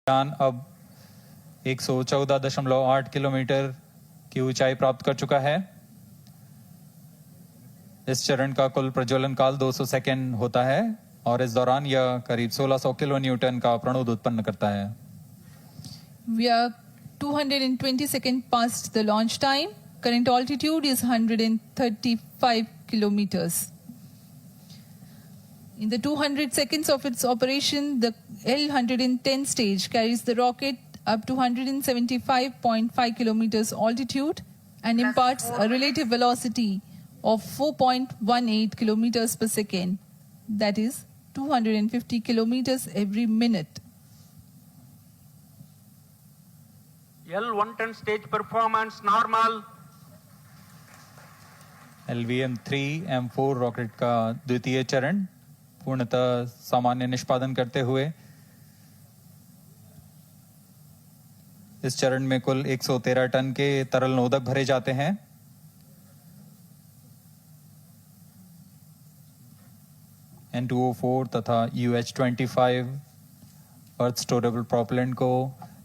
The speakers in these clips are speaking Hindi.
यान अब 114.8 किलोमीटर की ऊंचाई प्राप्त कर चुका है। इस चरण का कुल प्रज्वलन काल 200 सेकेंड होता है और इस दौरान यह करीब 1600 किलो न्यूटन का प्रणोद उत्पन्न करता है। We are 220 seconds past the launch time. Current altitude is 135 kilometers. In the 200 seconds of its operation, the L-110 stage carries the rocket up to 175.5 kilometers altitude and imparts a relative velocity of 4.18 kilometers per second, that is 250 kilometers every minute. L-110 stage performance normal. LVM-3 M4 rocket का द्वितीय चरण पूर्णतः सामान्य निष्पादन करते हुए इस चरण में कुल 113 टन के तरल नोदक भरे जाते हैं। N2O4 तथा UH-25 अर्थ स्टोरेबल प्रोपेलेंट को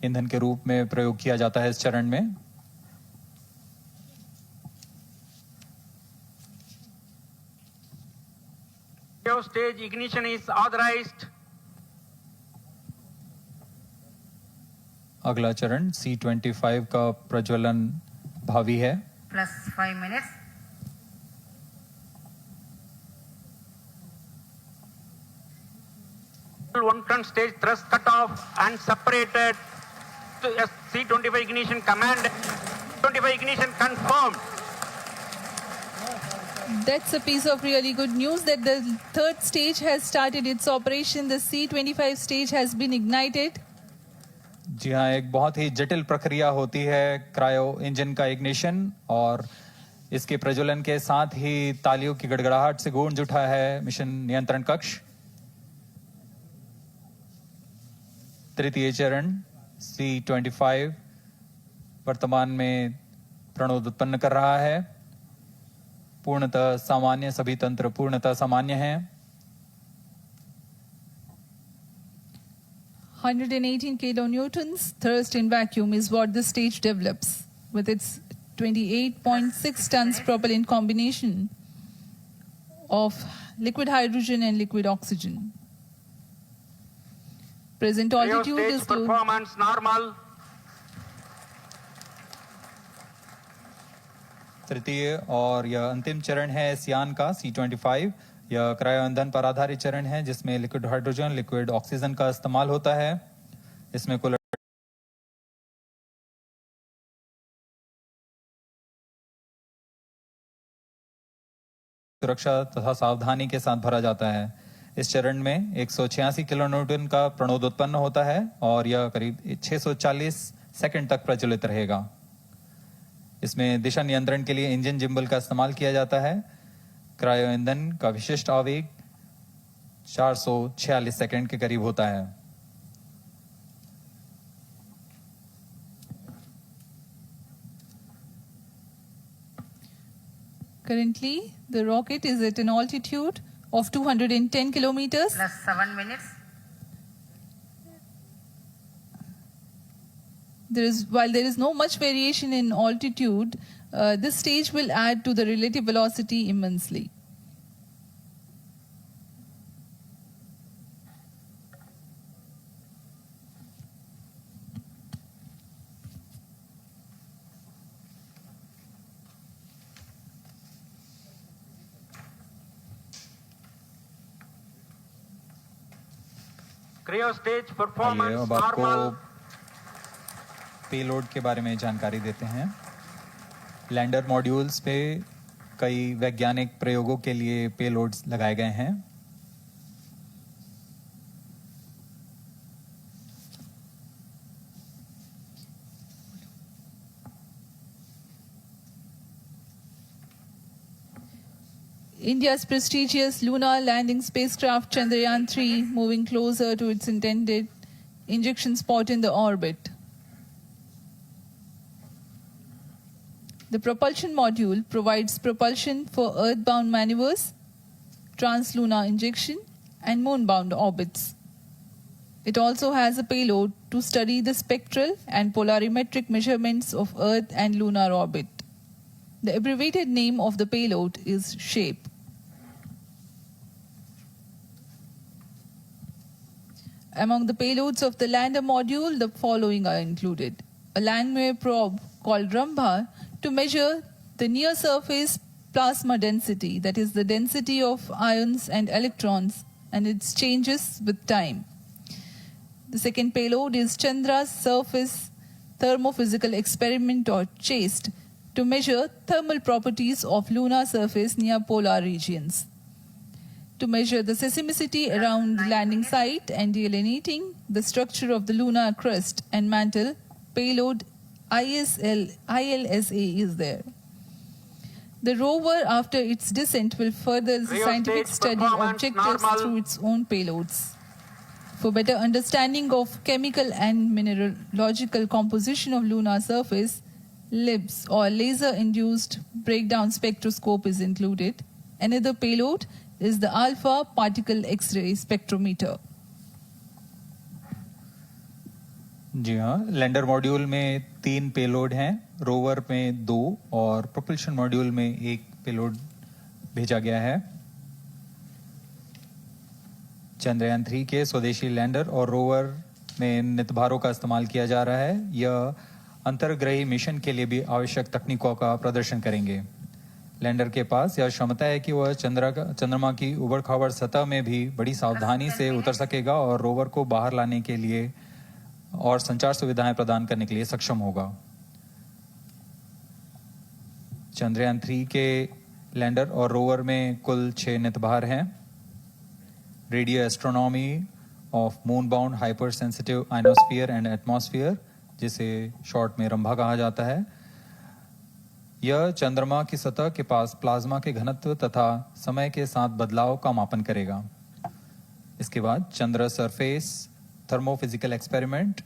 ईंधन के रूप में प्रयोग किया जाता है इस चरण में। Stage ignition is authorized. अगला चरण C-25 का प्रज्वलन भावी है। Plus 5 minutes. L-110 stage thrust cut off and separated to C-25 ignition command. 25 ignition confirmed. That's a piece of really good news that the third stage has started its operation. The C-25 stage has been ignited. जी हाँ, एक बहुत ही जटिल प्रक्रिया होती है क्रायो इंजन का इग्निशन और इसके प्रज्वलन के साथ ही तालियों की गड़गड़ाहट से गूंज उठा है मिशन नियंत्रण कक्ष। तृतीय चरण C-25 वर्तमान में प्रणोद उत्पन्न कर रहा है। पूर्णतः सामान्य, सभी तंत्र पूर्णतः सामान्य हैं। 118 kilonewtons thrust in vacuum is what the stage develops with its 28.6 tons propellant combination of liquid hydrogen and liquid oxygen. Present altitude Stage is performance normal. तृतीय और यह अंतिम चरण है इस यान का C-25। यह क्रायो ईंधन पर आधारित चरण है जिसमें लिक्विड हाइड्रोजन, लिक्विड ऑक्सीजन का इस्तेमाल होता है। इसमें कुल सुरक्षा तथा सावधानी के साथ भरा जाता है। इस चरण में 186 किलोन्यूटन का प्रणोद उत्पन्न होता है और यह करीब 640 सेकंड तक प्रज्वलित रहेगा। इसमें दिशा नियंत्रण के लिए इंजन जिम्बल का इस्तेमाल किया जाता है। क्रायो ईंधन का विशिष्ट आवेग 446 सेकंड के करीब होता है। currently the rocket is at an altitude of 210 kilometers. Plus 7 minutes. While there is no much variation in altitude, this stage will add to the relative velocity immensely. Cryo stage आइए performance अब आपको normal. पेलोड के बारे में जानकारी देते हैं। लैंडर मॉड्यूल्स पे कई वैज्ञानिक प्रयोगों के लिए पेलोड्स लगाए गए हैं। India's prestigious lunar landing spacecraft Chandrayaan-3 moving closer to its intended injection spot in the orbit. The propulsion module provides propulsion for earthbound maneuvers, translunar injection, and moonbound orbits. It also has a payload to study the spectral and polarimetric measurements of Earth and lunar orbit. The abbreviated name of the payload is SHAPE. Among the payloads of the lander module, the following are included. A Langmuir probe called Rambha to measure the near-surface plasma density, that is the density of ions and electrons, and its changes with time. The second payload is Chandra's Surface Thermophysical Experiment, or CHASTE, to measure thermal properties of lunar surface near polar regions. To measure the seismicity around the landing site and delineating the of the lunar crust and mantle, payload ILSA is there. The rover, after its descent, will further the Rio scientific stage study performance objectives normal. through its own payloads. For better understanding of chemical and mineralogical composition of lunar surface, LIBS, or laser-induced breakdown spectroscope, is included. Another payload is the alpha particle X-ray spectrometer. जी हाँ, लैंडर मॉड्यूल में 3 पेलोड हैं, रोवर में 2 और प्रोपल्शन मॉड्यूल में 1 पेलोड भेजा गया है। चंद्रयान 3 के स्वदेशी लैंडर और रोवर में नितभारों का इस्तेमाल किया जा रहा है। यह अंतर्ग्रही मिशन के लिए भी आवश्यक तकनीकों का प्रदर्शन करेंगे। लैंडर के पास यह क्षमता है कि वह चंद्रमा की उबड़-खाबड़ सतह में भी बड़ी सावधानी से उतर सकेगा और रोवर को बाहर लाने के लिए और संचार सुविधाएं प्रदान करने के लिए सक्षम होगा। चंद्रयान 3 के लैंडर और रोवर में कुल 6 नितभार हैं। Radio astronomy of moon bound hyper sensitive ionosphere and atmosphere, जिसे शॉर्ट में रंभा कहा जाता है, यह चंद्रमा की सतह के पास प्लाज्मा के घनत्व तथा समय के साथ बदलाव का मापन करेगा। इसके बाद चंद्र सरफेस थर्मोफिजिकल एक्सपेरिमेंट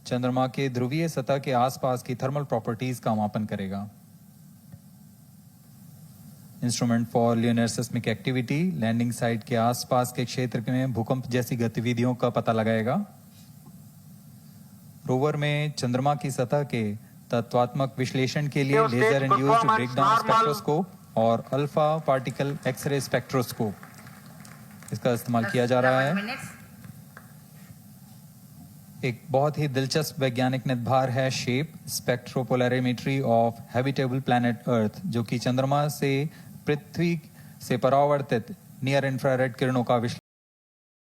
चंद्रमा के ध्रुवीय सतह के आसपास की थर्मल प्रॉपर्टीज का मापन करेगा। Instrument for lunar seismic activity landing site के आसपास के क्षेत्र में भूकंप जैसी गतिविधियों का पता लगाएगा। रोवर में चंद्रमा की सतह के तत्वात्मक विश्लेषण के लिए लेजर इंड्यूस्ड ब्रेकडाउन स्पेक्ट्रोस्कोप और अल्फा पार्टिकल एक्सरे स्पेक्ट्रोस्कोप इसका इस्तेमाल किया जा रहा है। एक बहुत ही दिलचस्प वैज्ञानिक निर्धार है shape स्पेक्ट्रोपोलैरिमेट्री of habitable planet earth, जो कि चंद्रमा से पृथ्वी से परावर्तित नियर इंफ्रारेड किरणों का